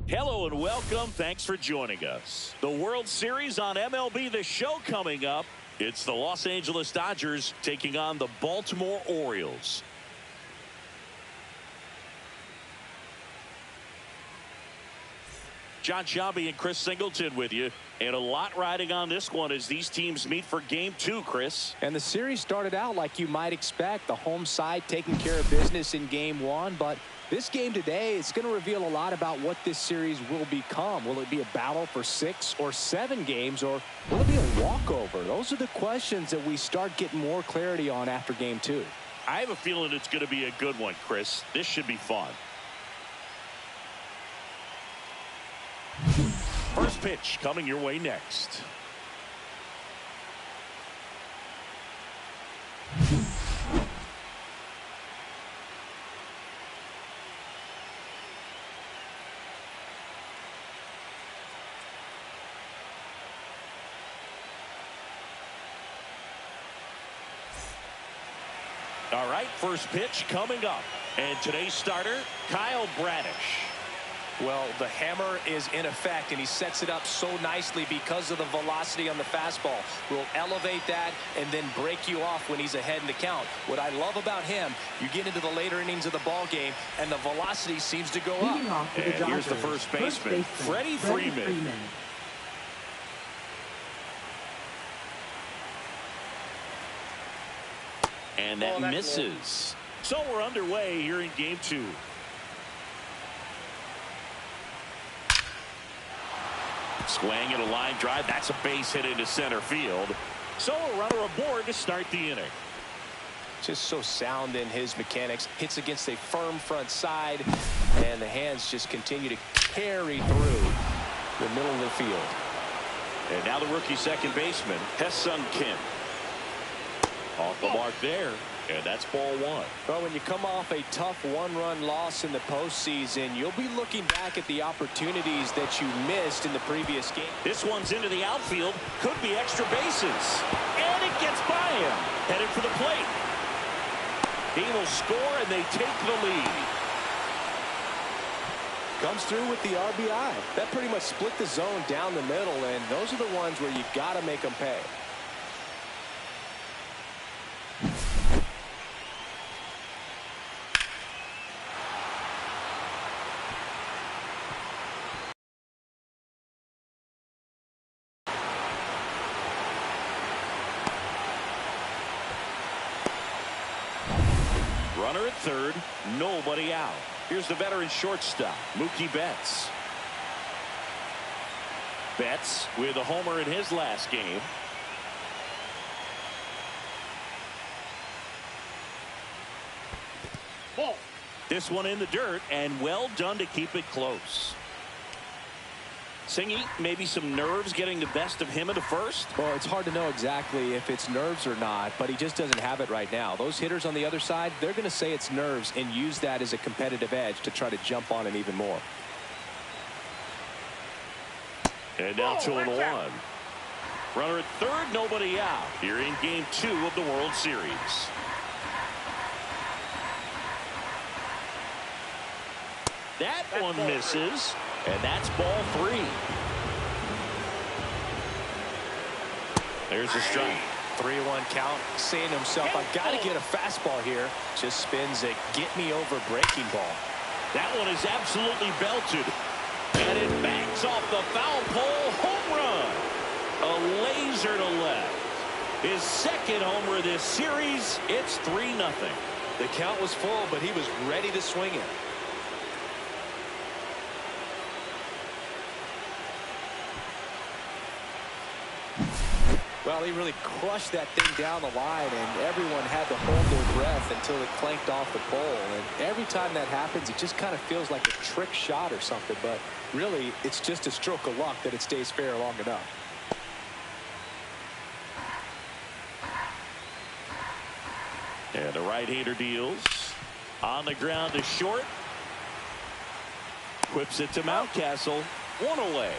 Hello and welcome. Thanks for joining us. The World Series on MLB The Show coming up. It's the Los Angeles Dodgers taking on the Baltimore Orioles. John Shabby and Chris Singleton with you. And a lot riding on this one as these teams meet for Game 2, Chris. And the series started out like you might expect. The home side taking care of business in Game 1. But this game today is going to reveal a lot about what this series will become. Will it be a battle for 6 or 7 games, or will it be a walkover? Those are the questions that we start getting more clarity on after Game 2. I have a feeling it's going to be a good one, Chris. This should be fun. First pitch coming your way next. All right, first pitch coming up. And today's starter, Kyle Bradish. Well, the hammer is in effect, and he sets it up so nicely because of the velocity on the fastball. Will elevate that and then break you off when he's ahead in the count. What I love about him, you get into the later innings of the ball game, and the velocity seems to go up. And here's the first baseman, Freddie Freeman. And that misses. So we're underway here in Game 2. Swing and a line drive. That's a base hit into center field. So a runner aboard to start the inning. Just so sound in his mechanics. Hits against a firm front side, and the hands just continue to carry through the middle of the field. And now the rookie second baseman, Hesung Kim. Off the mark there. And that's ball 1. Well, when you come off a tough one-run loss in the postseason, you'll be looking back at the opportunities that you missed in the previous game. This one's into the outfield. Could be extra bases. And it gets by him. Headed for the plate. He will score, and they take the lead. Comes through with the RBI. That pretty much split the zone down the middle, and those are the ones where you got to make them pay. Runner at third, nobody out. Here's the veteran shortstop, Mookie Betts. Betts with a homer in his last game. Ball. This one in the dirt, and well done to keep it close. Singy, maybe some nerves getting the best of him at the first? Well, it's hard to know exactly if it's nerves or not, but he just doesn't have it right now. Those hitters on the other side, they're going to say it's nerves and use that as a competitive edge to try to jump on it even more. And now 2-1. Runner at third, nobody out. Here in Game 2 of the World Series. That one misses. And that's ball 3. There's a strike. 3-1 count. Saying to himself, I've got to get a fastball here. Just spins a get-me-over breaking ball. That one is absolutely belted. And it bangs off the foul pole. Home run. A laser to left. His second homer of this series. It's 3-0. The count was full, but he was ready to swing it. Well, he really crushed that thing down the line, and everyone had to hold their breath until it clanked off the pole. And every time that happens, it just kind of feels like a trick shot or something. But really, it's just a stroke of luck that it stays fair long enough. And the right-hander deals. On the ground to short. Whips it to Mountcastle. 1 away.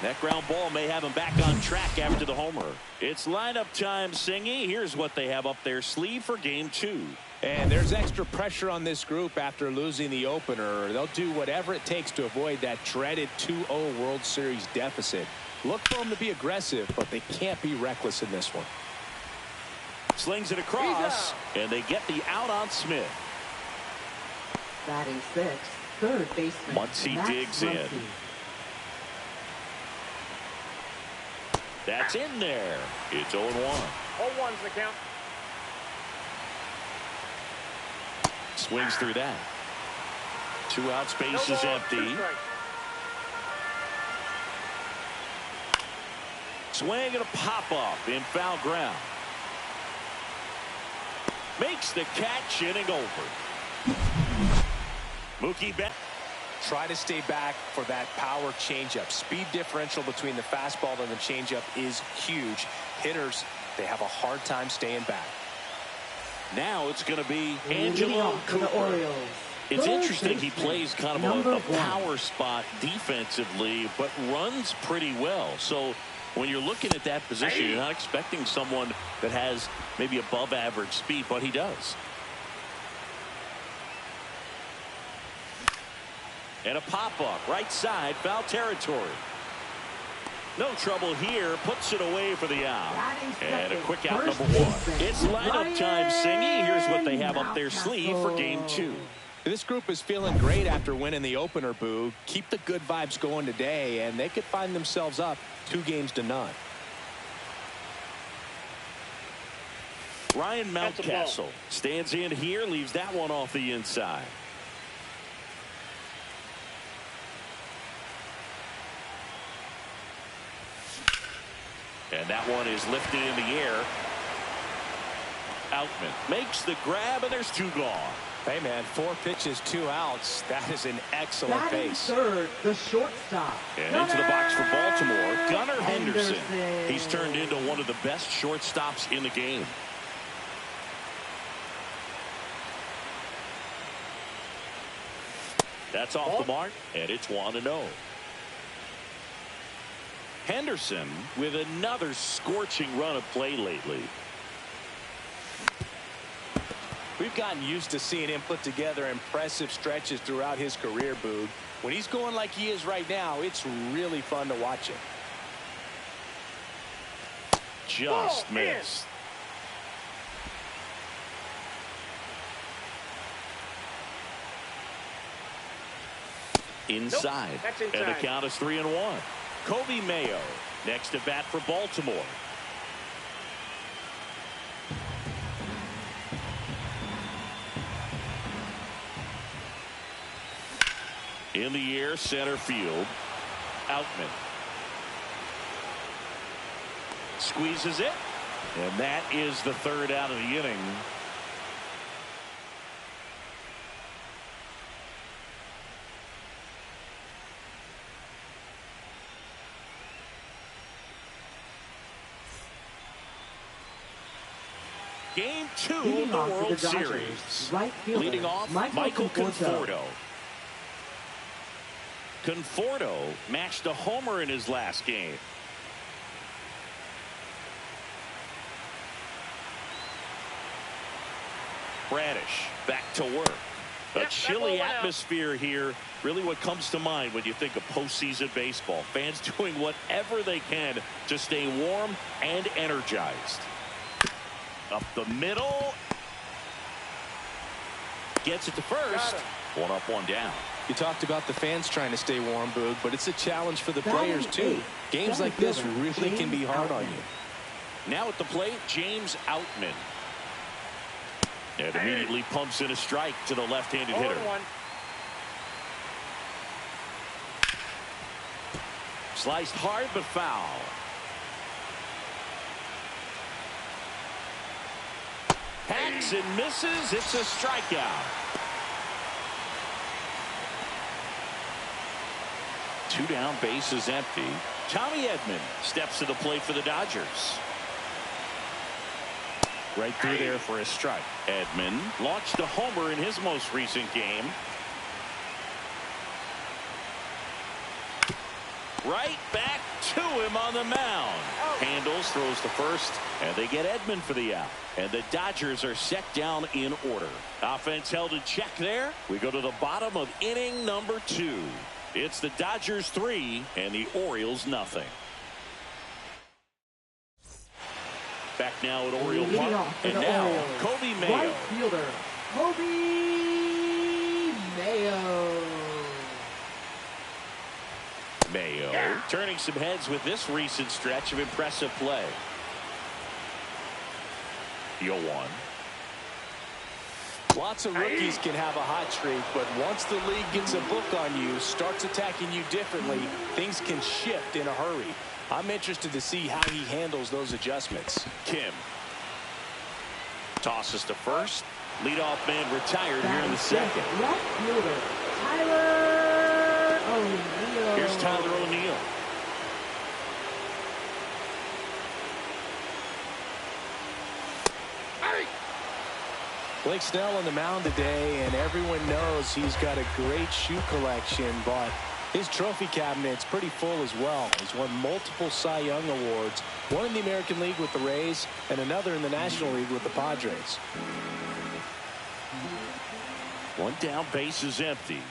That ground ball may have him back on track after the homer. It's lineup time, Singy. Here's what they have up their sleeve for Game 2. And there's extra pressure on this group after losing the opener. They'll do whatever it takes to avoid that dreaded 2-0 World Series deficit. Look for them to be aggressive, but they can't be reckless in this one. Slings it across, and they get the out on Smith. Batting sixth, third baseman. Muncy digs in. That's in there. It's 0-1. 0-1's the count. Swings through that. 2 out, space is empty. Swing and a pop-up in foul ground. Makes the catch, inning over. Mookie Betts. Try to stay back for that power changeup. Speed differential between the fastball and the changeup is huge. Hitters, they have a hard time staying back. Now it's going to be Angelo Cooper. It's interesting he plays kind of a power spot defensively, but runs pretty well. So when you're looking at that position, you're not expecting someone that has maybe above average speed, but he does. And a pop-up, right side, foul territory. No trouble here, puts it away for the out. And a quick out, number 1. It's lineup time, Singy. Here's what they have up their sleeve for game 2. This group is feeling great after winning the opener, Boog. Keep the good vibes going today, and they could find themselves up 2-0. Ryan Mountcastle stands in here, leaves that one off the inside. And that one is lifted in the air. Outman makes the grab, and there's 2 gone. Hey, man, 4 pitches, 2 outs. That is an excellent pace. Third, the shortstop. And into the box for Baltimore, Gunnar Henderson. He's turned into one of the best shortstops in the game. That's off the mark, and it's 1-0. Henderson with another scorching run of play lately. We've gotten used to seeing him put together impressive stretches throughout his career, Boog. When he's going like he is right now, it's really fun to watch him. Just missed. Inside. Nope, and the count is 3-1. Kobe Mayo next to bat for Baltimore. In the air, center field. Outman squeezes it, and that is the 3rd out of the inning. Game 2 of the World Series. Leading off, Michael Conforto. Conforto matched a homer in his last game. Bradish back to work. A chilly atmosphere here. Really what comes to mind when you think of postseason baseball. Fans doing whatever they can to stay warm and energized. Up the middle. Gets it to first. 1 up, 1 down. You talked about the fans trying to stay warm, Boog, but it's a challenge for the players, too. Games like this really can be hard on you. Now at the plate, James Outman. And immediately pumps in a strike to the left-handed hitter. Sliced hard but foul. Hacks and misses. It's a strikeout. 2 down, base is empty. Tommy Edman steps to the plate for the Dodgers. Right through there for a strike. Edman launched a homer in his most recent game. Right back to him on the mound. Handles, throws to first, and they get Edman for the out. And the Dodgers are set down in order. Offense held in check there. We go to the bottom of inning number 2. It's the Dodgers 3 and the Orioles nothing. Back now at Oriole Park. And now, Orioles, Kobe Mayo. right fielder, Kobe Mayo. Mayo turning some heads with this recent stretch of impressive play. 0-1. Lots of rookies can have a hot streak, but once the league gets a book on you, starts attacking you differently, things can shift in a hurry. I'm interested to see how he handles those adjustments. Kim tosses to first. Leadoff man retired here in the second. Left fielder, Tyler O'Neill. Here's Tyler O'Neill. Blake Snell on the mound today, and everyone knows he's got a great shoe collection, but his trophy cabinet's pretty full as well. He's won multiple Cy Young awards, one in the American League with the Rays and another in the National League with the Padres. One down, base is empty.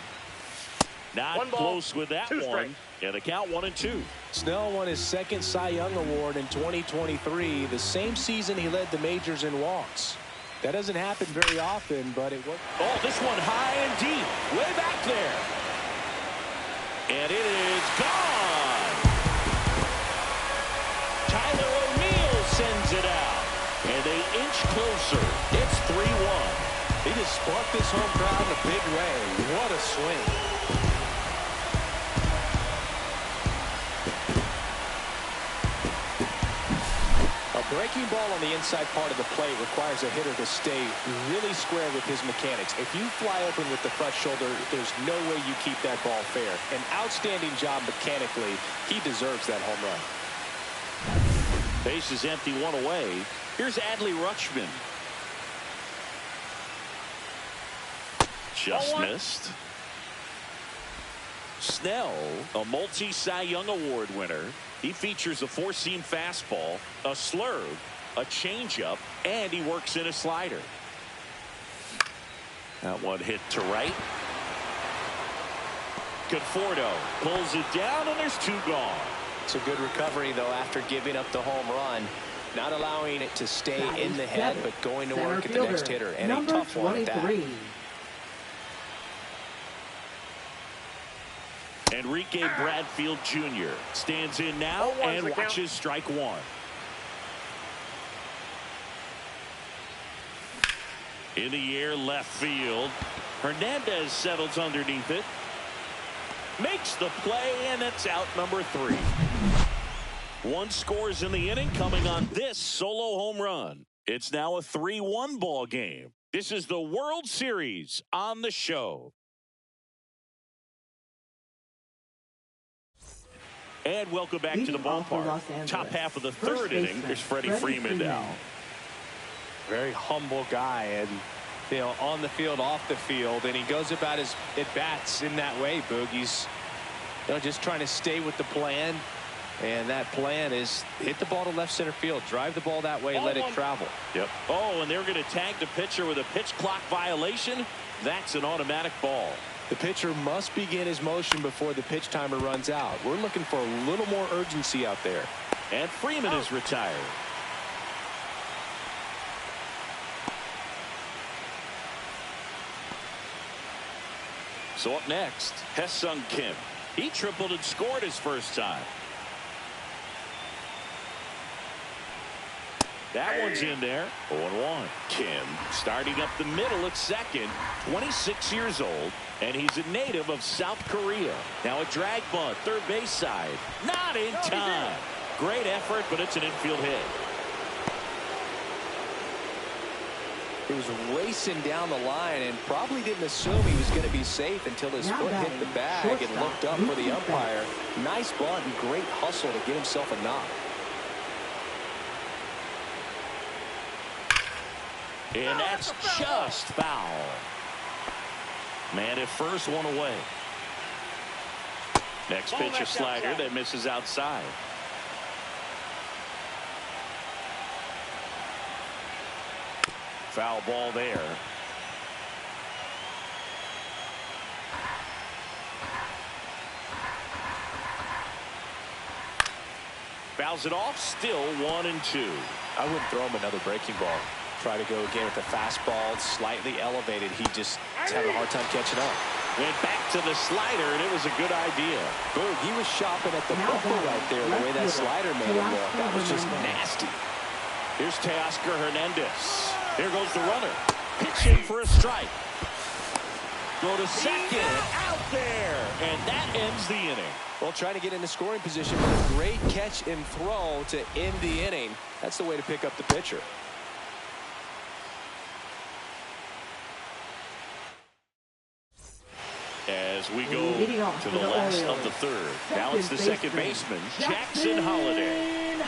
Not One ball, close with that 2 one. strikes. And the count 1-2. Snell won his second Cy Young award in 2023, the same season he led the majors in walks. That doesn't happen very often, but it worked. Oh, this one high and deep, way back there. And it is gone. Tyler O'Neill sends it out. And they inch closer. It's 3-1. He just sparked this home crowd in a big way. What a swing. A breaking ball on the inside part of the plate requires a hitter to stay really square with his mechanics. If you fly open with the front shoulder, there's no way you keep that ball fair. An outstanding job mechanically. He deserves that home run. Base is empty, one away. Here's Adley Rutschman. Just missed. Snell, a multi-Cy Young Award winner. He features a four-seam fastball, a slurve, a changeup, and he works in a slider. That one hit to right. Conforto pulls it down, and there's 2 gone. It's a good recovery, though, after giving up the home run. Not allowing it to stay in the head, but going to work at the next hitter. And a tough one at that. Enrique Bradfield Jr. stands in now and watches strike 1. In the air, left field. Hernandez settles underneath it. Makes the play, and it's out number 3. 1 scores in the inning coming on this solo home run. It's now a 3-1 ball game. This is the World Series on the show. And welcome back to the ballpark. Top half of the 3rd inning. There's Freddie Freeman now. Very humble guy, and you know, on the field, off the field, and he goes about his at-bats in that way, Boog. He's just trying to stay with the plan, and that plan is hit the ball to left center field, drive the ball that way, let it travel. Yep. Oh, and they're going to tag the pitcher with a pitch clock violation. That's an automatic ball. The pitcher must begin his motion before the pitch timer runs out. We're looking for a little more urgency out there. And Freeman is retired. So up next, Hesung Kim. He tripled and scored his first time. That one's in there. 0-1. Kim starting up the middle at second. 26 years old. And he's a native of South Korea. Now a drag bunt, third base side. Not in time. Great effort, but it's an infield hit. He was racing down the line and probably didn't assume he was going to be safe until his foot hit the bag and looked up for the umpire. Nice bunt and great hustle to get himself a knock. And that's just foul. Man at first, one away. Next pitch, a slider that misses outside. Foul ball there. Fouls it off, still 1-2. I wouldn't throw him another breaking ball. Try to go again with the fastball, slightly elevated. He just is having a hard time catching up. Went back to the slider, and it was a good idea. Boog, he was shopping at the bumper right there, the way that slider made him look. That was just nasty. Here's Teoscar Hernandez. Here goes the runner. Pitching for a strike. Go to second. Out there. And that ends the inning. Well, trying to get into scoring position, but a great catch and throw to end the inning. That's the way to pick up the pitcher. As we go to the last of the third. Now it's the second baseman, Jackson Holliday.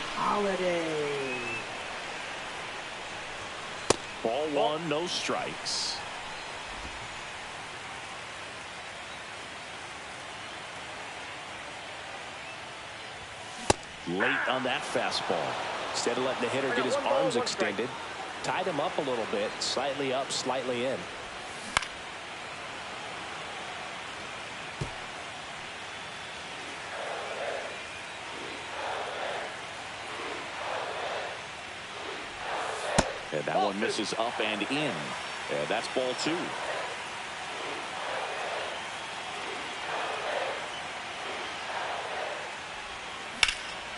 Ball one, no strikes. Late on that fastball. Instead of letting the hitter get his arms extended, tied him up a little bit, slightly up, slightly in. And that one misses up and in. And that's ball two.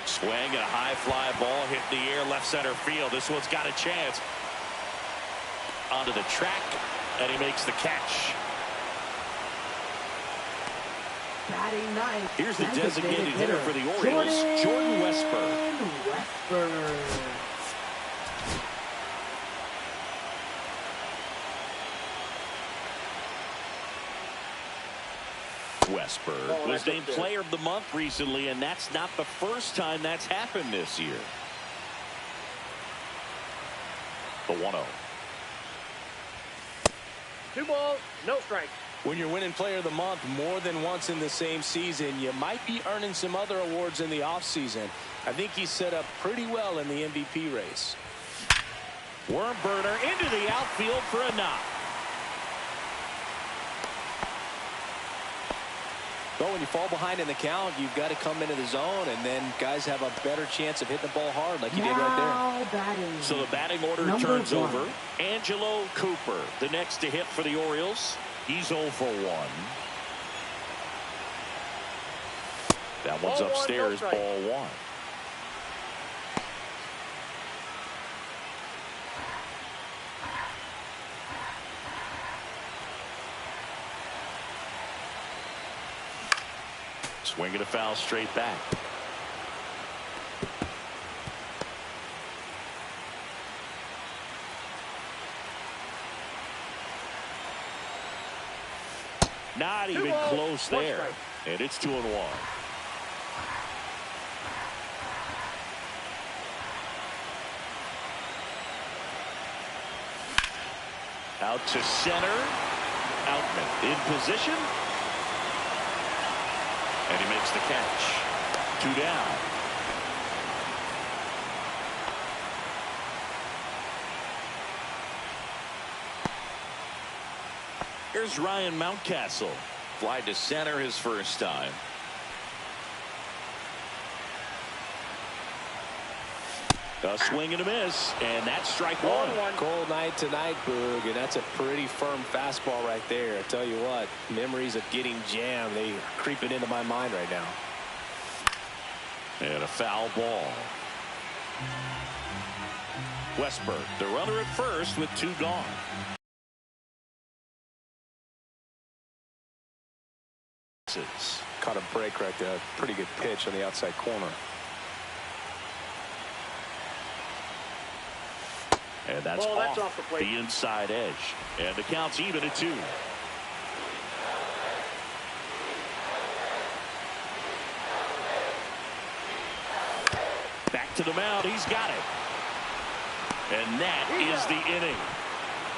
Swing and a high fly ball hit in the air, left center field. This one's got a chance. Onto the track, and he makes the catch. Here's the designated hitter for the Orioles, Jordan Westburg. Westburg was named Player of the Month recently, and that's not the first time that's happened this year. The 1-0. 2 balls, no strikes. When you're winning Player of the Month more than once in the same season, you might be earning some other awards in the offseason. I think he's set up pretty well in the MVP race. Worm burner into the outfield for a knock. But when you fall behind in the count, you've got to come into the zone, and then guys have a better chance of hitting the ball hard like you did right there. So the batting order turns over. Angelo Cooper, the next to hit for the Orioles. He's 0 for 1. That one's upstairs, ball 1. Swinging a foul straight back. Not even close there. And it's 2-1. Out to center. Outman in position. And he makes the catch. 2 down. Here's Ryan Mountcastle. Fly to center his first time. A swing and a miss, and that's strike one. Cold night tonight, Boog, and that's a pretty firm fastball right there. I tell you what, memories of getting jammed, they are creeping into my mind right now. And a foul ball. Westburg, the runner at first with 2 gone. Caught a break right there. Pretty good pitch on the outside corner. And that's off the inside edge. And the count's even at 2. Back to the mound. He's got it. And that is the inning.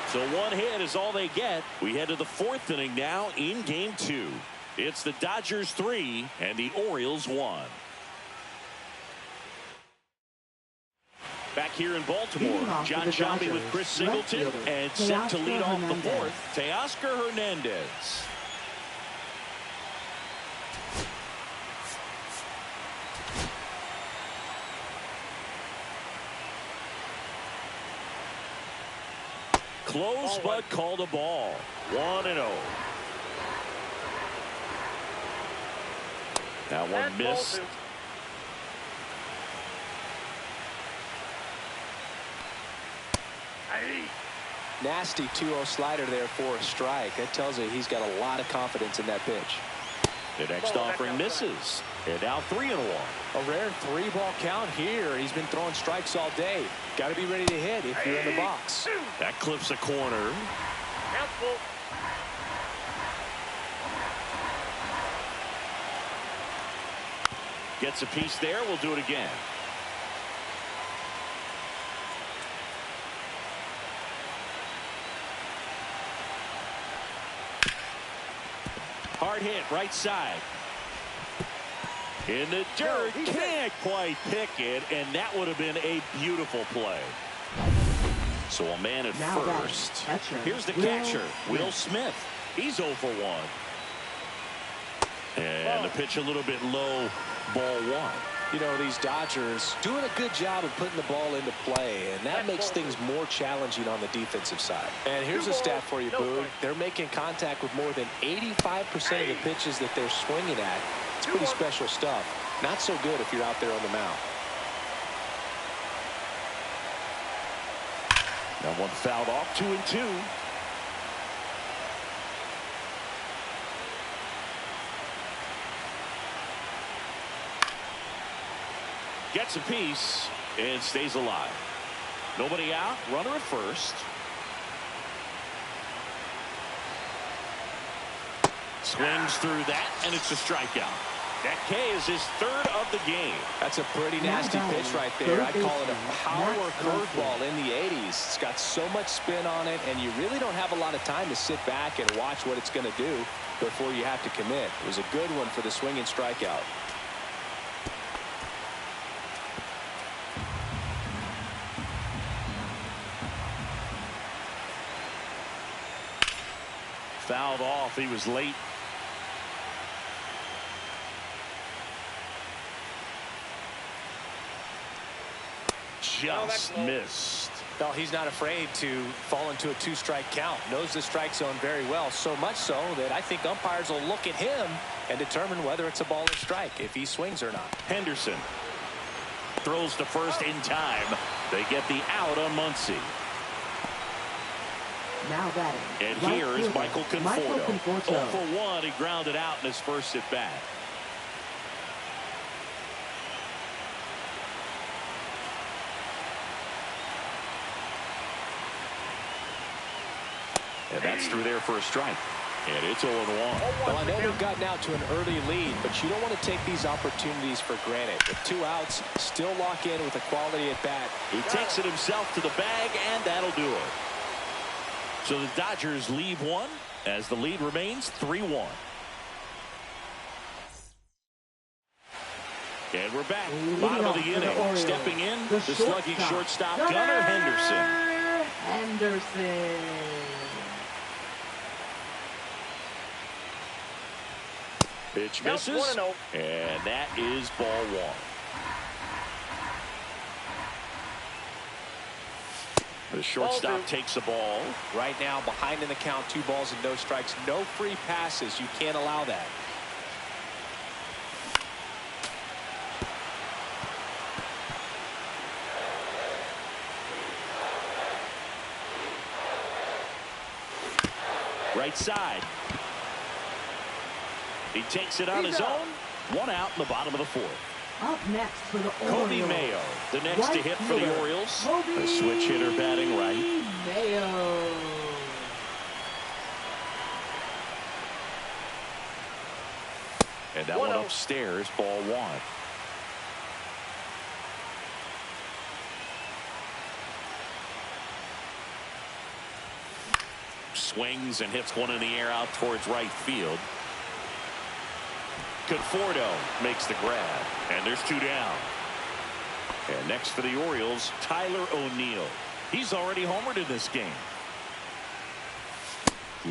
So 1 hit is all they get. We head to the 4th inning now in game 2. It's the Dodgers 3 and the Orioles 1. Back here in Baltimore, John Shelby with Chris Singleton, and set to lead off the fourth, Teoscar Hernandez. Close, but called a ball. 1-0. That one missed. Nasty 2-0 slider there for a strike. That tells you he's got a lot of confidence in that pitch. The next offering misses. And now 3-1. A rare 3-ball count here. He's been throwing strikes all day. Got to be ready to hit if you're in the box. That clips a corner. Gets a piece there. We'll do it again. Hard hit, right side. In the dirt, can't quite pick it, and that would have been a beautiful play. So a man at first. Here's the catcher, Will Smith. He's 0 for 1. And the pitch a little bit low, ball 1. You know, these Dodgers doing a good job of putting the ball into play, and that makes things more challenging on the defensive side. And here's a stat for you, Boog. They're making contact with more than 85% of the pitches that they're swinging at. It's pretty special stuff. Not so good if you're out there on the mound. That one fouled off, 2-2. Gets a piece and stays alive. Nobody out, runner at first. Swings through that, and it's a strikeout. That K is his 3rd of the game. That's a pretty nasty pitch right there. I'd call it a power curveball in the 80s. It's got so much spin on it, and you really don't have a lot of time to sit back and watch what it's going to do before you have to commit. It was a good one for the swinging strikeout. Fouled off. He was late. Just missed. Well, he's not afraid to fall into a 2-strike count. Knows the strike zone very well. So much so that I think umpires will look at him and determine whether it's a ball or strike, if he swings or not. Henderson throws to first in time. They get the out on Muncy. Now batting. And here is Michael Conforto. 0 for 1. He grounded out in his first at bat. And that's through there for a strike. And it's 0-1. Well, I know they've gotten out to an early lead, but you don't want to take these opportunities for granted. With 2 outs, still lock in with a quality at bat. He takes it himself to the bag, and that'll do it. So the Dodgers leave 1 as the lead remains 3-1. And we're back. Bottom of the inning. Stepping in, the slugging shortstop, Gunnar Henderson. Pitch misses, and that is ball 1. The shortstop takes the ball. Right now, behind in the count, 2 balls and no strikes. No free passes. You can't allow that. Right side. He takes it on his own. 1 out in the bottom of the 4th. Up next for the Orioles, Cody Mayo, the next to hit for the Orioles. A switch hitter batting right. Mayo. And that one upstairs, ball 1. Swings and hits one in the air out towards right field. Conforto makes the grab, and there's 2 down. And next for the Orioles, Tyler O'Neill. He's already homered in this game.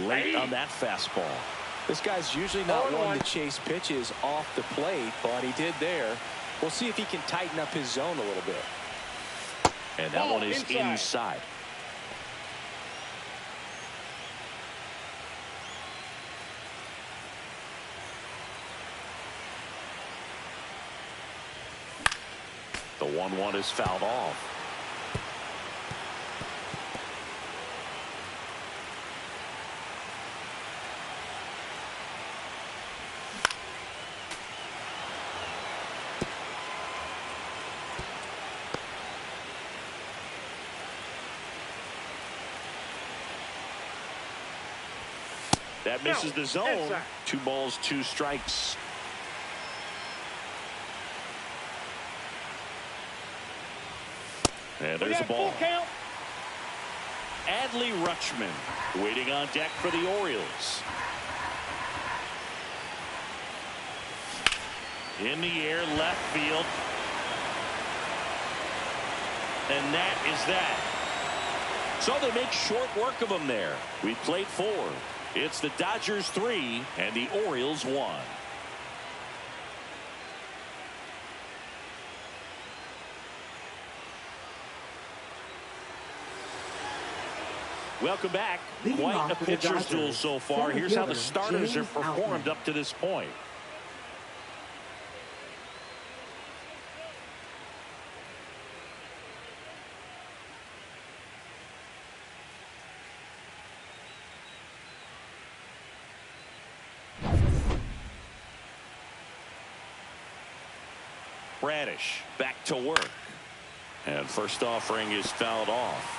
Late on that fastball. This guy's usually not one to chase pitches off the plate, but he did there. We'll see if he can tighten up his zone a little bit. And that one is inside. The 1-1 is fouled off. That misses the zone. 2 balls, 2 strikes. And there's a ball. Adley Rutschman waiting on deck for the Orioles. In the air, left field. And that is that. So they make short work of him there. We played 4. It's the Dodgers 3 and the Orioles 1. Welcome back. Quite a pitcher's duel so far. Here's how the starters have performed up to this point. Bradish back to work. And first offering is fouled off.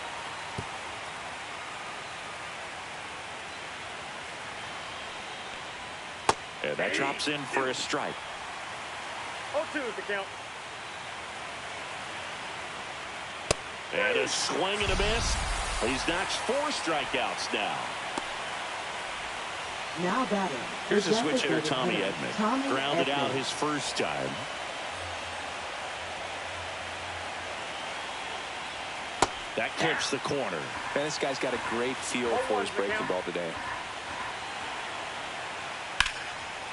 And that drops in for a strike. 0-2 is the count. And a swing and a miss. He's notched 4 strikeouts now. Now batting. Here's a switch hitter, Tommy Edman. Grounded out his first time. That clips the corner. And this guy's got a great feel for his breaking ball today.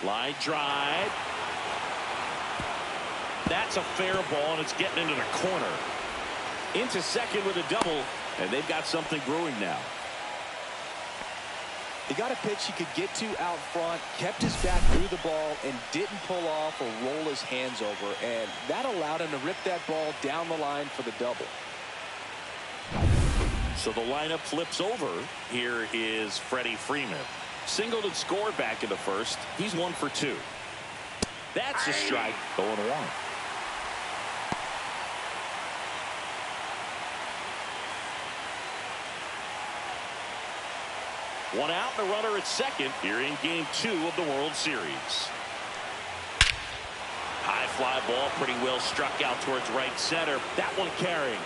Line drive. That's a fair ball, and it's getting into the corner. Into second with a double, and they've got something brewing now. He got a pitch he could get to out front, kept his back through the ball, and didn't pull off or roll his hands over, and that allowed him to rip that ball down the line for the double. So the lineup flips over. Here is Freddie Freeman. Singled and scored back in the first. He's 1 for 2. That's a strike. 0-1. One out and a runner at second here in game 2 of the World Series. High fly ball, pretty well struck out towards right center. That one carrying.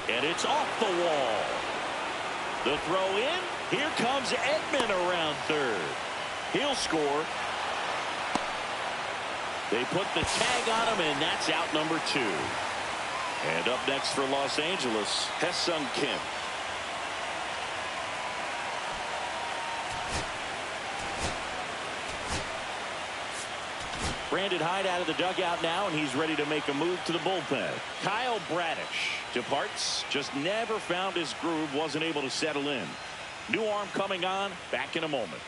And it's off the wall. The throw in. Here comes Edman around third. He'll score. They put the tag on him, and that's out number 2. And up next for Los Angeles, Ha-Seong Kim. Brandon Hyde out of the dugout now, and he's ready to make a move to the bullpen. Kyle Bradish departs. Just never found his groove. Wasn't able to settle in. New arm coming on. Back in a moment.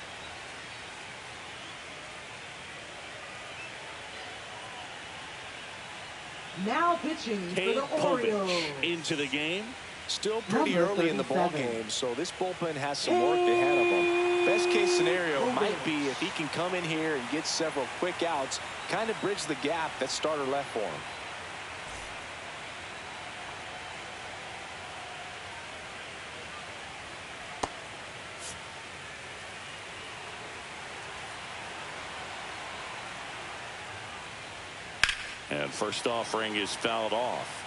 Now pitching for the Orioles. Into the game. Still pretty early in the ball game, so this bullpen has some work ahead of them. Best case scenario might be if he can come in here and get several quick outs, kind of bridge the gap that starter left for him. And first offering is fouled off.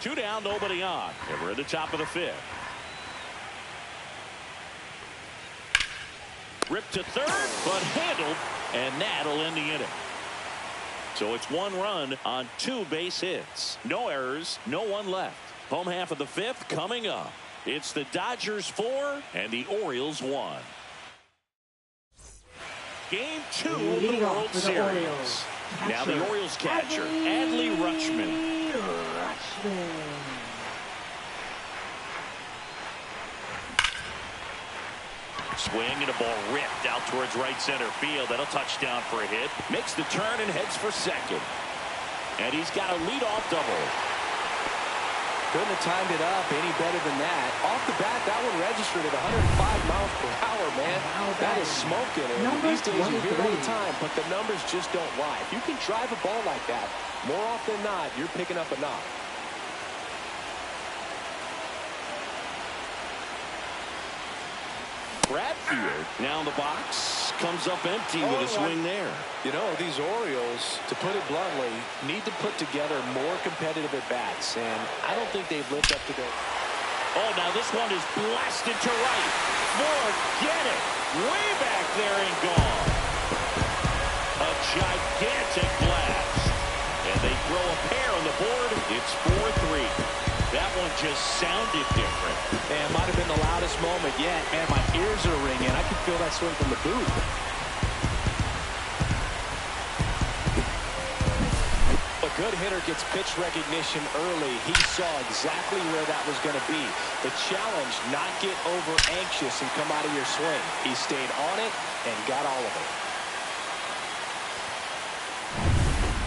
2 down, nobody on. And we're at the top of the 5th. Ripped to third, but handled, and that'll end the inning. So it's 1 run on 2 base hits. No errors, no one left. Home half of the 5th coming up. It's the Dodgers 4 and the Orioles 1. Game 2 of the World Series. Now the Orioles catcher, Adley Rutschman. Swing and a ball ripped out towards right center field. That'll touchdown for a hit. Makes the turn and heads for second. And he's got a leadoff double. Couldn't have timed it up any better than that. Off the bat, that one registered at 105 miles per hour, man. That is smoking. And these days you hear it all the time, but the numbers just don't lie. If you can drive a ball like that, more often than not, you're picking up a knock. Bradfield now in the box, comes up empty with a swing there. You know, these Orioles, to put it bluntly, need to put together more competitive at-bats, and I don't think they've lived up to their... Oh, now this one is blasted to right. Forget it. Way back there and gone. A gigantic blast. And they throw a pair on the board. It's 4-3. That one just sounded different. Man, might have been the loudest moment yet. Man, my ears are ringing. I can feel that swing from the booth. A good hitter gets pitch recognition early. He saw exactly where that was going to be. The challenge, not get over anxious and come out of your swing. He stayed on it and got all of it.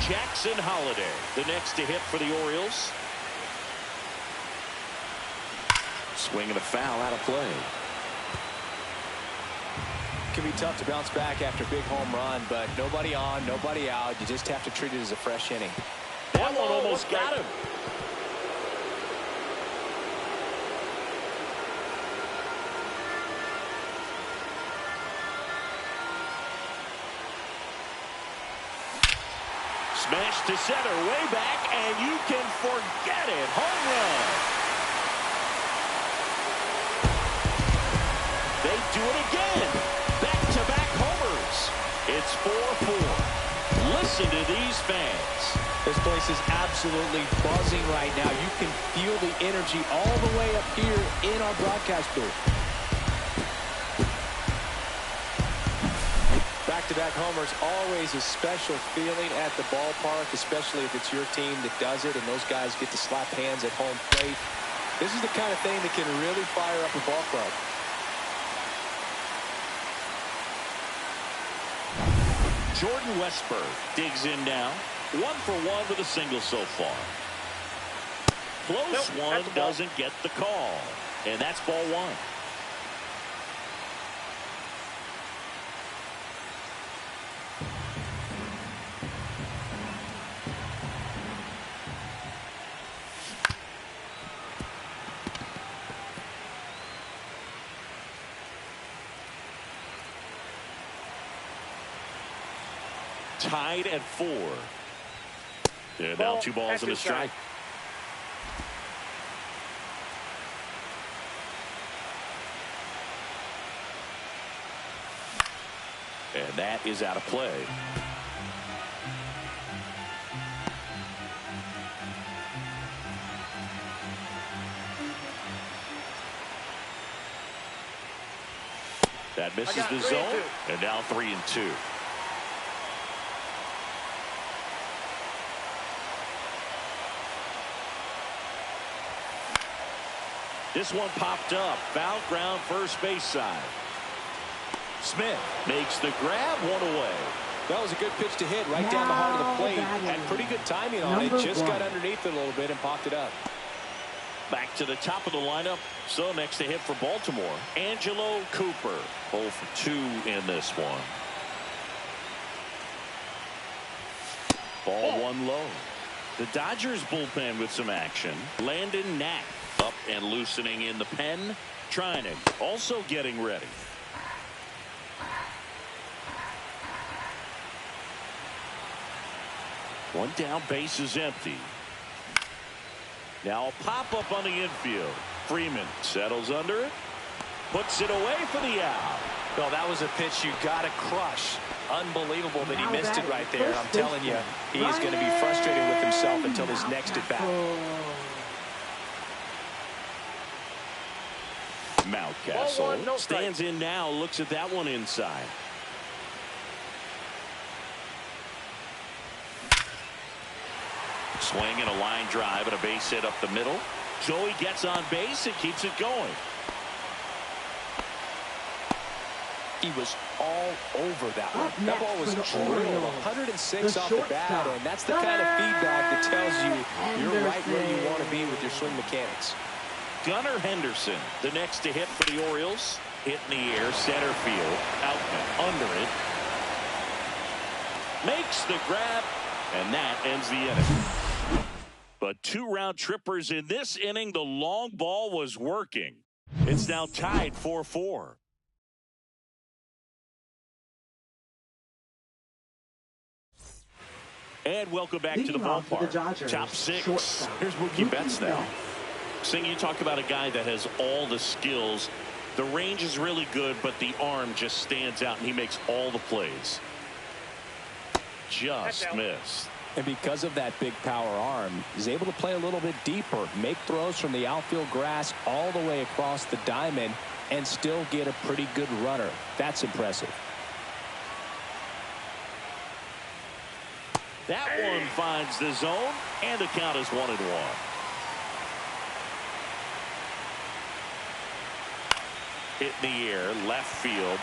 Jackson Holiday, the next to hit for the Orioles. Swing and a foul out of play. It can be tough to bounce back after a big home run, but nobody on, nobody out. You just have to treat it as a fresh inning. That one almost got him. Smash to center, way back, and you can forget it. Home run. They do it again. Back-to-back homers. It's 4-4. Listen to these fans. This place is absolutely buzzing right now. You can feel the energy all the way up here in our broadcast booth. Back-to-back homers, always a special feeling at the ballpark, especially if it's your team that does it and those guys get to slap hands at home plate. This is the kind of thing that can really fire up a ball club. Jordan Westburg digs in now. 1 for 1 with a single so far. Close one, doesn't get the call. And that's ball 1. Tied at 4. Yeah, now 2 balls and a strike. And that is out of play. That misses the zone. And now 3-2. This one popped up. Foul ground, first base side. Smith makes the grab, 1 away. That was a good pitch to hit right down the heart of the plate. Had pretty good timing on it. Just got underneath it a little bit and popped it up. Back to the top of the lineup. So next to hit for Baltimore, Angelo Cooper. 0 for 2 in this one. Ball 1 low. The Dodgers bullpen with some action. Landon Knack up and loosening in the pen. Trinan also getting ready. One down, base is empty. Now a pop-up on the infield. Freeman settles under it. Puts it away for the out. Well, that was a pitch you got to crush. Unbelievable that he missed it right there. And I'm telling you, he's going to be frustrated with himself until his next at bat. Mountcastle stands in now, looks at that one inside. Swing and a line drive and a base hit up the middle. Joey gets on base and keeps it going. He was all over that one. That ball was drilled 106 off the bat, and that's the kind of feedback that tells you you're right where you want to be with your swing mechanics. Gunnar Henderson, the next to hit for the Orioles. Hit in the air, center field, out and under it. Makes the grab, and that ends the inning. But 2 round trippers in this inning. The long ball was working. It's now tied 4-4. And welcome back to the ballpark. Top 6. Here's Mookie Betts now. Sing, you talk about a guy that has all the skills. The range is really good, but the arm just stands out, and he makes all the plays. Just missed. And because of that big power arm, he's able to play a little bit deeper, make throws from the outfield grass all the way across the diamond, and still get a pretty good runner. That's impressive. That one finds the zone, and the count is 1-1. Hit in the air, left field.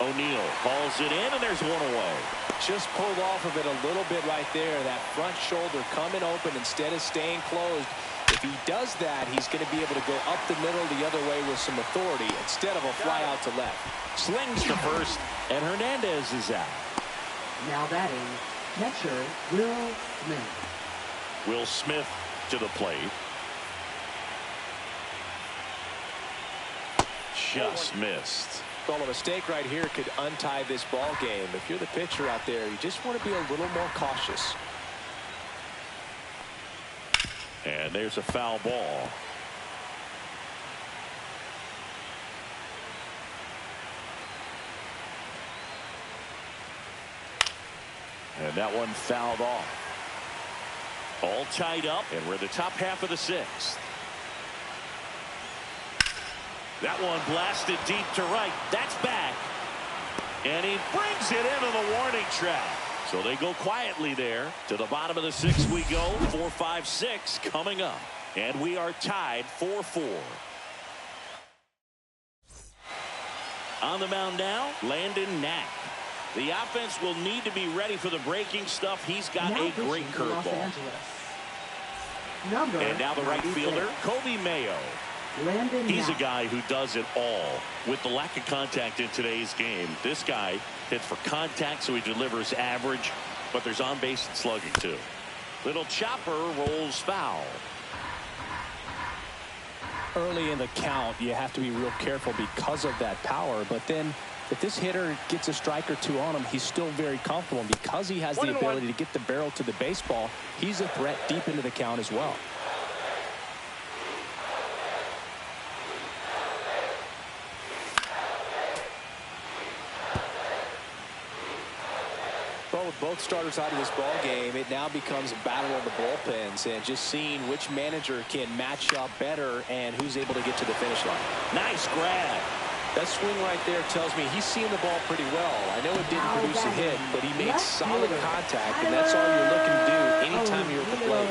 O'Neill calls it in, and there's one away. Just pulled off of it a little bit right there. That front shoulder coming open instead of staying closed. If he does that, he's going to be able to go up the middle the other way with some authority instead of a fly out to left. Slings to first, and Hernandez is out. Now batting, catcher Will Smith. Will Smith to the plate. Just missed. Well, a mistake right here could untie this ball game. If you're the pitcher out there, you just want to be a little more cautious. And there's a foul ball. And that one fouled off. All tied up, and we're in the top half of the 6th. That one blasted deep to right. That's back. And he brings it into the warning track. So they go quietly there. To the bottom of the 6th we go. 4, 5, 6 coming up. And we are tied 4-4. On the mound now, Landon Knack. The offense will need to be ready for the breaking stuff. He's got a great curveball. And now the right fielder, Kobe Mayo. He's a guy who does it all. With the lack of contact in today's game, this guy hits for contact, so he delivers average, but there's on base and slugging too. Little chopper rolls foul. Early in the count, you have to be real careful because of that power, but then if this hitter gets a strike or two on him, he's still very comfortable. And because he has the ability to get the barrel to the baseball, he's a threat deep into the count as well. Well, with both starters out of this ball game, it now becomes a battle of the bullpens, and just seeing which manager can match up better and who's able to get to the finish line. Nice grab. That swing right there tells me he's seeing the ball pretty well. I know it didn't produce a hit, but he made solid contact, and that's all you're looking to do anytime you're at the plate.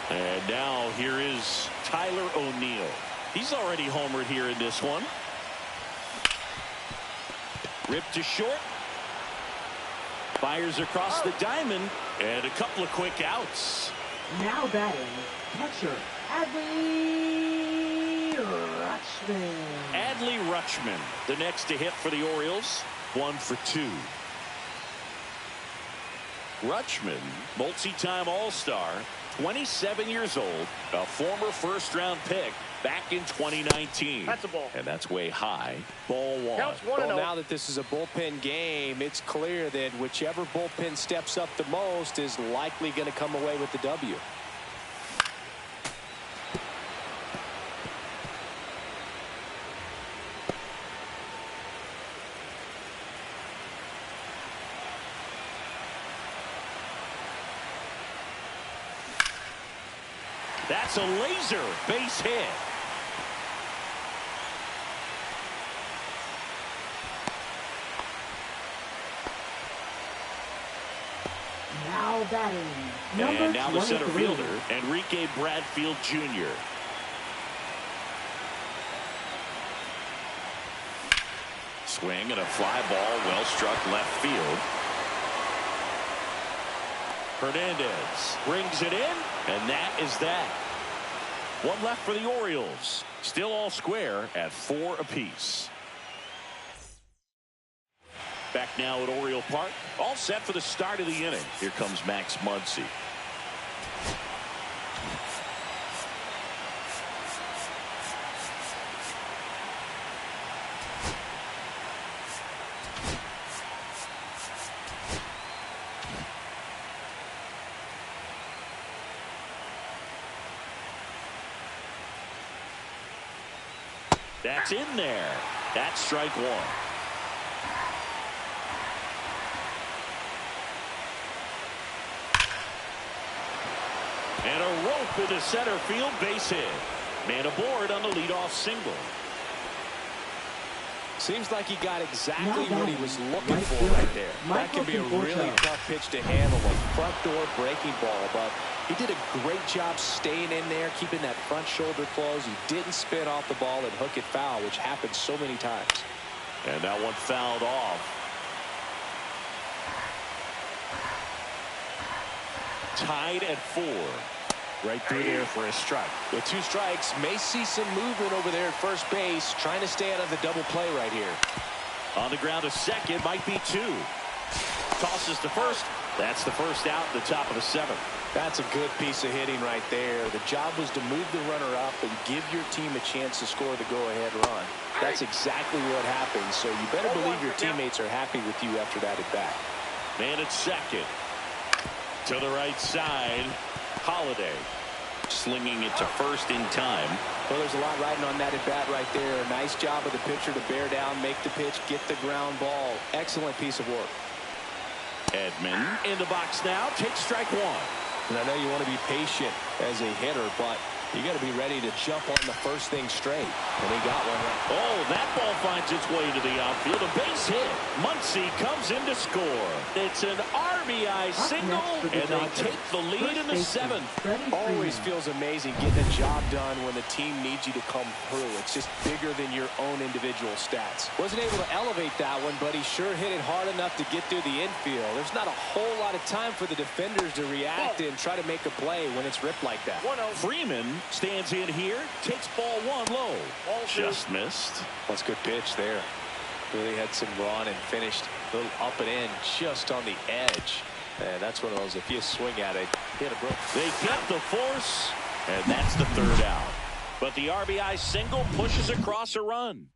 And now here is Tyler O'Neill. He's already homered here in this one. Ripped to short. Fires across the diamond, and a couple of quick outs. Now batting, catcher Adley Rutschman. Adley Rutschman, the next to hit for the Orioles. 1 for 2. Rutschman, multi-time All-Star, 27 years old, a former first-round pick back in 2019. That's a ball. And that's way high. Ball 1. Counts 1-0. Well, now that this is a bullpen game, it's clear that whichever bullpen steps up the most is likely going to come away with the W. That's a laser base hit. Now batting. And now the 23. center fielder, Enrique Bradfield Jr. Swing and a fly ball, well struck left field. Hernandez brings it in, and that is that. One left for the Orioles. Still all square at 4 apiece. Back now at Oriole Park. All set for the start of the inning. Here comes Max Muncy. That's in there. That's strike one. And a rope into center field, base hit. Man aboard on the leadoff single. Seems like he got exactly what he was looking for right there. That can be a really tough pitch to handle, a front door breaking ball, but he did a great job staying in there, keeping that front shoulder closed. He didn't spin off the ball and hook it foul, which happens so many times. And that one fouled off. Tied at 4. Right through there for a strike. With 2 strikes, may see some movement over there at first base, trying to stay out of the double play right here. On the ground to second, might be 2. Tosses to first. That's the first out in the top of the 7th. That's a good piece of hitting right there. The job was to move the runner up and give your team a chance to score the go-ahead run. That's exactly what happened, so you better believe your teammates are happy with you after that at bat. Man at second. To the right side. Holiday slinging it to first in time. Well, there's a lot riding on that at bat right there. Nice job of the pitcher to bear down, make the pitch, get the ground ball. Excellent piece of work. Edman in the box now. Takes strike 1. And I know you want to be patient as a hitter, but you got to be ready to jump on the first thing straight. And he got one right. Oh, that ball finds its way to the outfield. A base hit. Muncy comes in to score. It's an RBI single, and they take the lead in the 7th. Always feels amazing getting a job done when the team needs you to come through. It's just bigger than your own individual stats. Wasn't able to elevate that one, but he sure hit it hard enough to get through the infield. There's not a whole lot of time for the defenders to react and try to make a play when it's ripped like that. Freeman stands in here, takes ball 1 low. Just missed. That's a good pitch there. Really had some run and finished a little up and in just on the edge. And that's one of those, if you swing at it, hit a broke. They kept the force, and that's the 3rd out. But the RBI single pushes across a run.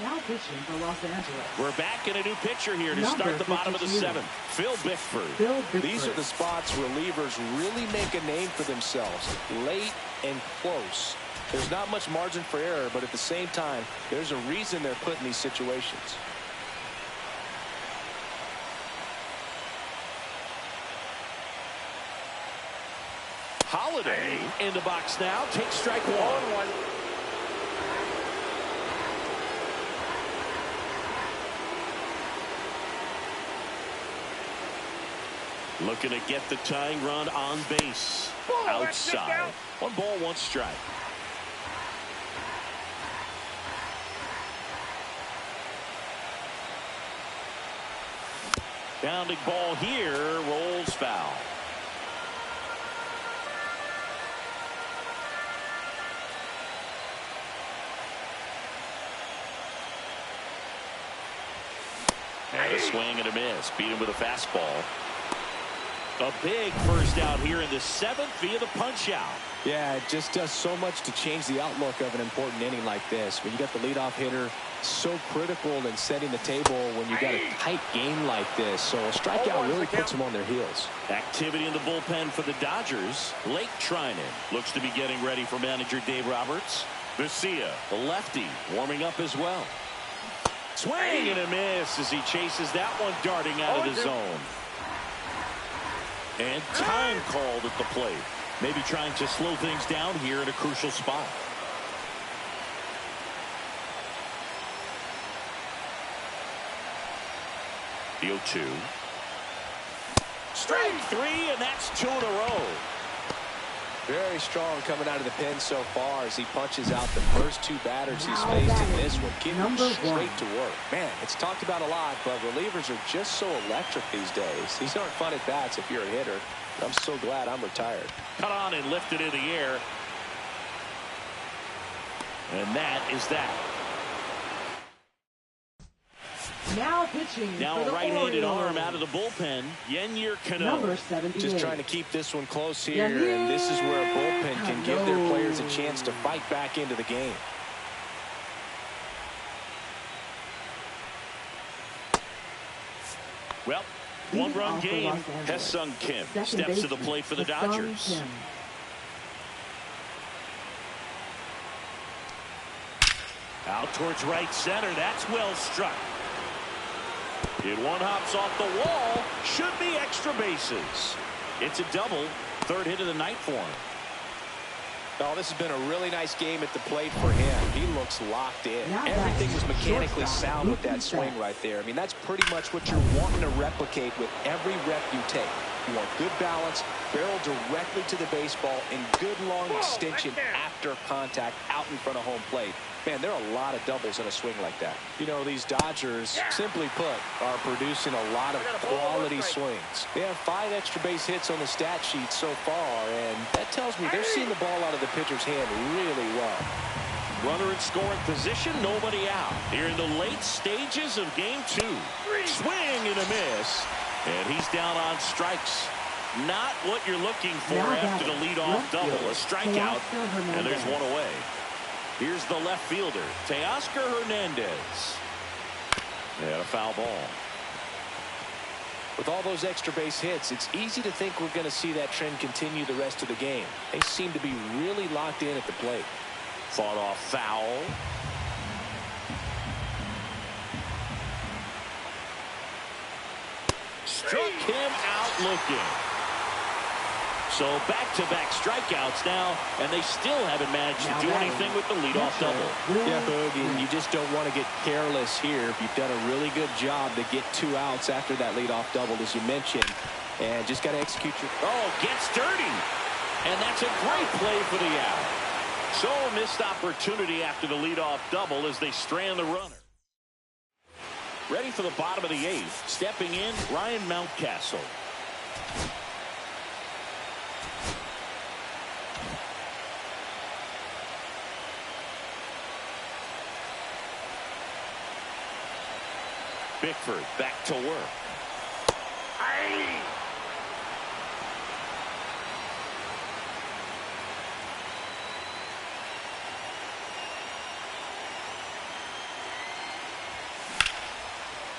Now pitching for Los Angeles. We're back in a new pitcher here to start the bottom of the 7th. Phil Bickford. These are the spots relievers really make a name for themselves. Late and close. There's not much margin for error, but at the same time, there's a reason they're put in these situations. Holiday in the box now. Takes strike 1. Looking to get the tying run on base. Outside. 1 ball, 1 strike. Bounding ball here, rolls foul. And a swing and a miss. Beat him with a fastball. A big first out here in the 7th via the punch out. Yeah, it just does so much to change the outlook of an important inning like this. When you got the leadoff hitter, so critical in setting the table when you got a tight game like this. So a strikeout really puts them on their heels. Activity in the bullpen for the Dodgers. Blake Trinan looks to be getting ready for manager Dave Roberts. Vesia, the lefty, warming up as well. Swing and a miss as he chases that one darting out of the zone. And time called at the plate. Maybe trying to slow things down here in a crucial spot. The 0-2. Strike three, and that's 2 in a row. Very strong coming out of the pen so far as he punches out the first 2 batters he's faced in this one. Getting straight to work. Man, it's talked about a lot, but relievers are just so electric these days. These aren't fun at bats if you're a hitter. I'm so glad I'm retired. Cut on and lifted in the air. And that is that. Now pitching. Now a right-handed arm out of the bullpen. Number 78. Just trying to keep this one close here, and this is where a bullpen can give their players a chance to fight back into the game. Well, one-run game. Ha-Seong Kim steps to the plate for the Dodgers. Out towards right center. That's well struck. It one hops off the wall. Should be extra bases. It's a double. 3rd hit of the night for him. Oh, this has been a really nice game at the plate for him. He looks locked in. Everything was mechanically sound with that swing right there. I mean, that's pretty much what you're wanting to replicate with every rep you take. You want good balance, barrel directly to the baseball, and good long extension after contact out in front of home plate. Man, there are a lot of doubles in a swing like that. You know, these Dodgers, simply put, are producing a lot of quality swings. They have 5 extra base hits on the stat sheet so far, and that tells me they're seeing the ball out of the pitcher's hand really well. Runner in scoring position, nobody out. Here in the late stages of game 2. Swing and a miss. And he's down on strikes. Not what you're looking for after the leadoff double. A strikeout, and there's one away. Here's the left fielder, Teoscar Hernandez. And a foul ball. With all those extra base hits, it's easy to think we're going to see that trend continue the rest of the game. They seem to be really locked in at the plate. Fought off foul. Struck him out looking. So back-to-back strikeouts now, and they still haven't managed to do anything with the leadoff double. Yeah, Boogie, you just don't want to get careless here. You've done a really good job to get 2 outs after that leadoff double, as you mentioned, and just got to execute your... Oh, gets dirty, and that's a great play for the out. So a missed opportunity after the leadoff double as they strand the runner. Ready for the bottom of the 8th. Stepping in, Ryan Mountcastle. Bickford back to work.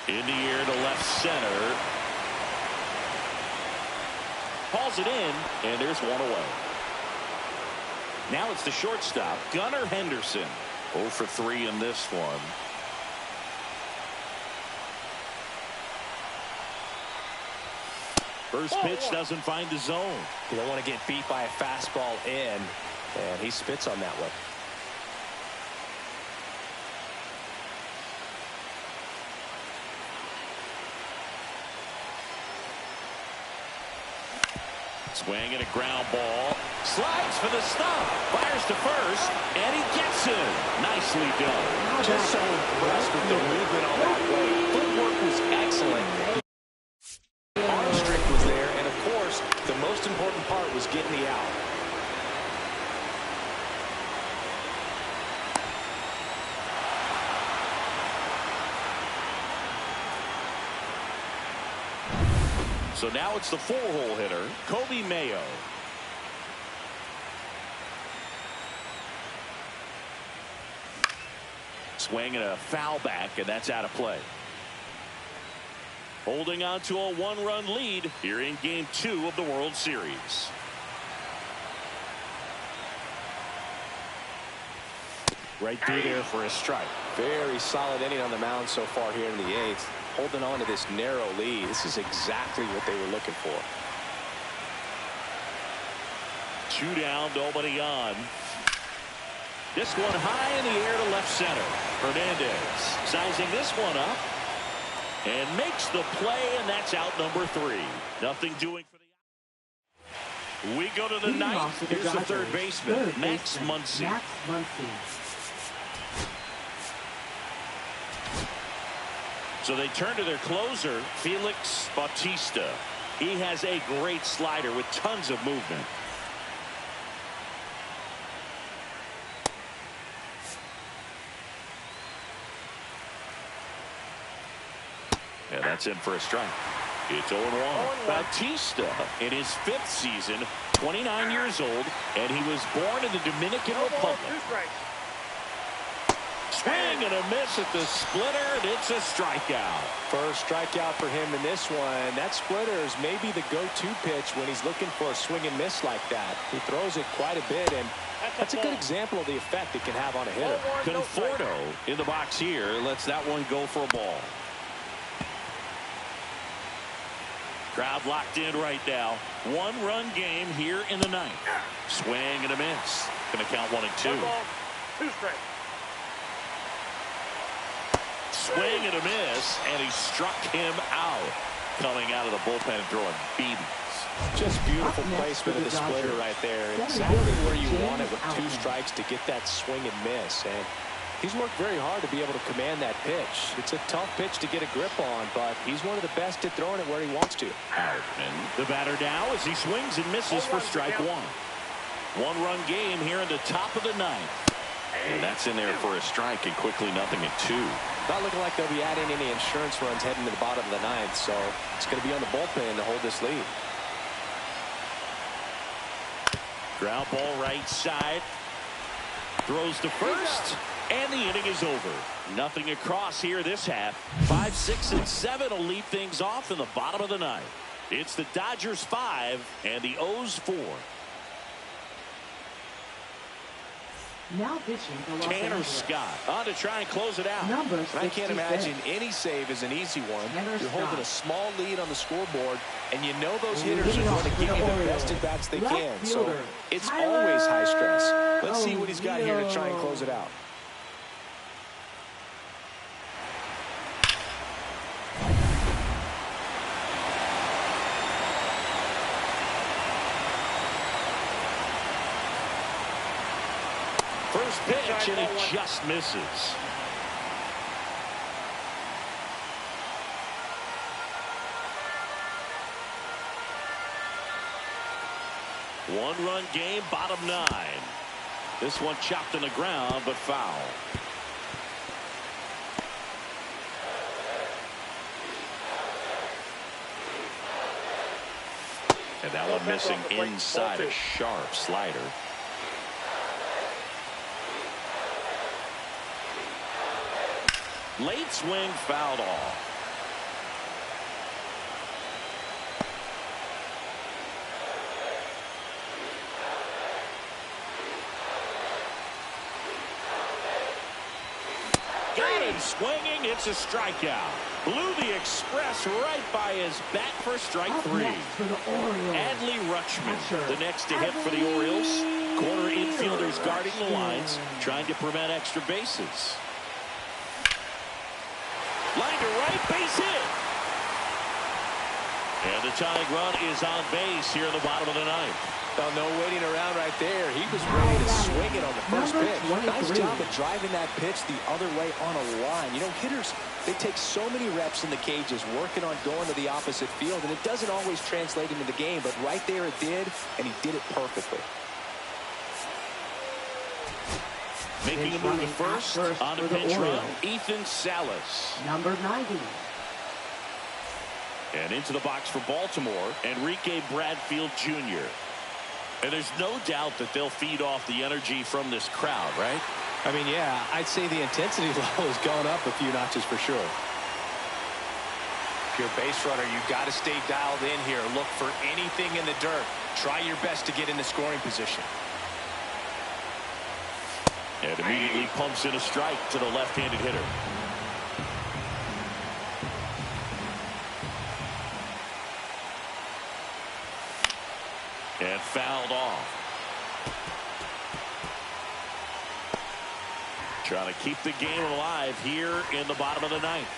In the air to left center. Hauls it in, and there's one away. Now it's the shortstop, Gunnar Henderson. 0 for 3 in this one. First pitch doesn't find the zone. You don't want to get beat by a fastball in, and he spits on that one. Swing and a ground ball. Slides for the stop. Fires to first, and he gets him. Nicely done. Just so impressed with the movement on that play. Footwork was excellent. Arm strength was there, and of course, the most important part was getting the out. So now it's the 4-hole hitter, Kobe Mayo. Swing and a foul back, and that's out of play. Holding on to a 1-run lead here in game 2 of the World Series. Right through there for a strike. Very solid inning on the mound so far here in the 8th. Holding on to this narrow lead. This is exactly what they were looking for. 2 down, nobody on. This one high in the air to left center. Hernandez sizing this one up and makes the play, and that's out number 3. Nothing doing for the. We go to the ninth. Here's the third baseman, Max Muncy. So they turn to their closer, Felix Bautista. He has a great slider with tons of movement. And that's in for a strike. It's 0-1. Bautista in his 5th season, 29 years old, and he was born in the Dominican Republic. Swing and a miss at the splitter, and it's a strikeout. First strikeout for him in this one. That splitter is maybe the go-to pitch when he's looking for a swing and miss like that. He throws it quite a bit, and that's a good example of the effect it can have on a hitter. Conforto in the box here lets that one go for a ball. Crowd locked in right now. 1-run game here in the 9th. Swing and a miss. Going to count 1 and 2. 2 strikes. Swing and a miss, and he struck him out. Coming out of the bullpen and throwing BBs. Just beautiful placement of the splitter right there. Exactly where you want it with 2 strikes to get that swing and miss. And he's worked very hard to be able to command that pitch. It's a tough pitch to get a grip on, but he's one of the best at throwing it where he wants to. Outman, the batter now as he swings and misses for strike 1. 1-run game here in the top of the 9th. And that's in there for a strike, and quickly nothing at 2. Not looking like they'll be adding any insurance runs heading to the bottom of the 9th, so it's going to be on the bullpen to hold this lead. Ground ball right side. Throws to first, and the inning is over. Nothing across here this half. 5, 6, and 7 will lead things off in the bottom of the 9th. It's the Dodgers 5 and the O's 4. Now pitching for Los Tanner Angeles. Scott on to try and close it out. Number I can't 66. imagine any save is an easy one. You're holding a small lead on the scoreboard, and you know those hitters are going to give you the best at bats they can. So it's always high stress. Let's see what he's got here to try and close it out. First pitch, and it just misses. One-run game, bottom 9. This one chopped on the ground, but foul. And that one missing inside a sharp slider. Late swing, fouled off. Got him swinging. It's a strikeout. Blew the express right by his bat for strike 3. Adley Rutschman, the next to hit for the Orioles. Corner infielders guarding the lines, trying to prevent extra bases. Line to right, base hit. And the tying run is on base here in the bottom of the 9th. Well, no waiting around right there. He was ready to swing it on the first pitch. Nice job of driving that pitch the other way on a line. You know, hitters, they take so many reps in the cages working on going to the opposite field, and it doesn't always translate into the game, but right there it did, and he did it perfectly. Making a move to first on the pinch run, Ethan Salas. Number 90. And into the box for Baltimore, Enrique Bradfield Jr. And there's no doubt that they'll feed off the energy from this crowd, right? I mean, yeah, I'd say the intensity level has gone up a few notches for sure. If you're a base runner, you've got to stay dialed in here. Look for anything in the dirt. Try your best to get in the scoring position. And immediately pumps in a strike to the left-handed hitter. And fouled off. Trying to keep the game alive here in the bottom of the ninth.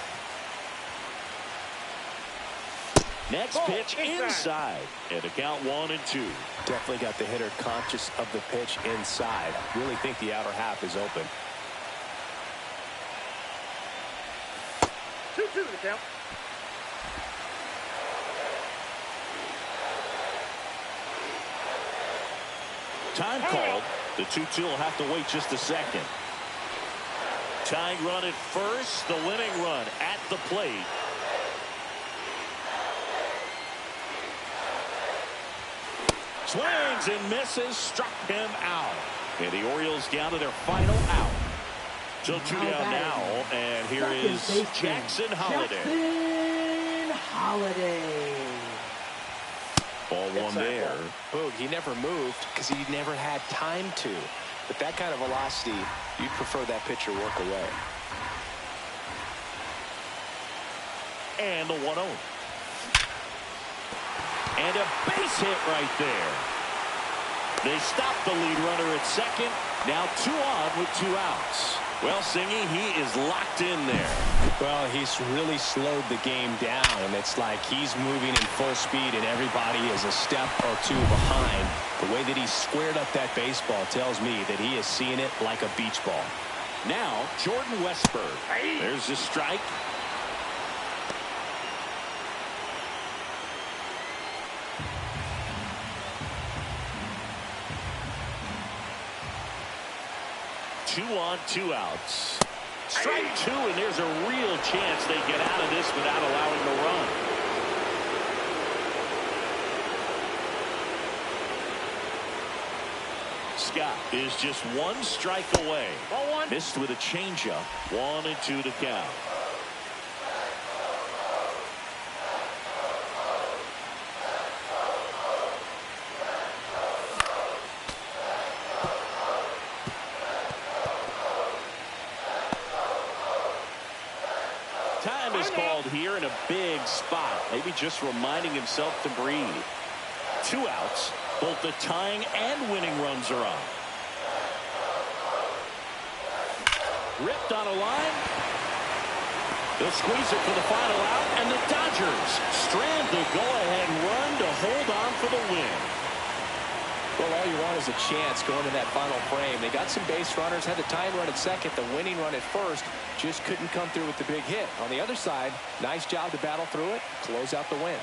Next pitch inside. And a count 1-2. Definitely got the hitter conscious of the pitch inside. Really think the outer half is open. 2-2 the count. Time called. The 2-2 will have to wait just a second. Tying run at first. The winning run at the plate. Swings and misses. Struck him out. And the Orioles down to their final out. So 2 down now. And here is Jackson Holiday. Jackson Holiday. Ball one there. Boog, he never moved because he never had time to. With that kind of velocity, you'd prefer that pitcher work away. And the 1-0. And a base hit right there. They stop the lead runner at second. Now 2 on with 2 outs. Well, Singy, he is locked in there. Well, he's really slowed the game down, and it's like he's moving in full speed, and everybody is a step or 2 behind. The way that he squared up that baseball tells me that he is seeing it like a beach ball. Now, Jordan Westburg. There's the strike. Two on, 2 outs. Strike 2, and there's a real chance they get out of this without allowing the run. Scott is just 1 strike away. Ball 1. Missed with a changeup. 1-2 to count. Time is called here in a big spot. Maybe just reminding himself to breathe. 2 outs. Both the tying and winning runs are on. Ripped on a line. They'll squeeze it for the final out, and the Dodgers strand the go-ahead run to hold on for the win. Well, all you want is a chance going to that final frame. They got some base runners, had the tying run at second, the winning run at first, just couldn't come through with the big hit. On the other side, nice job to battle through it, close out the win.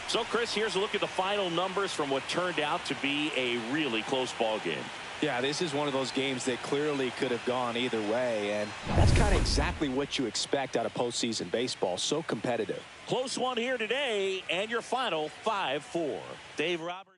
So, Chris, here's a look at the final numbers from what turned out to be a really close ball game. Yeah, this is one of those games that clearly could have gone either way, and that's kind of exactly what you expect out of postseason baseball. So competitive. Close one here today, and your final 5-4. Dave Roberts.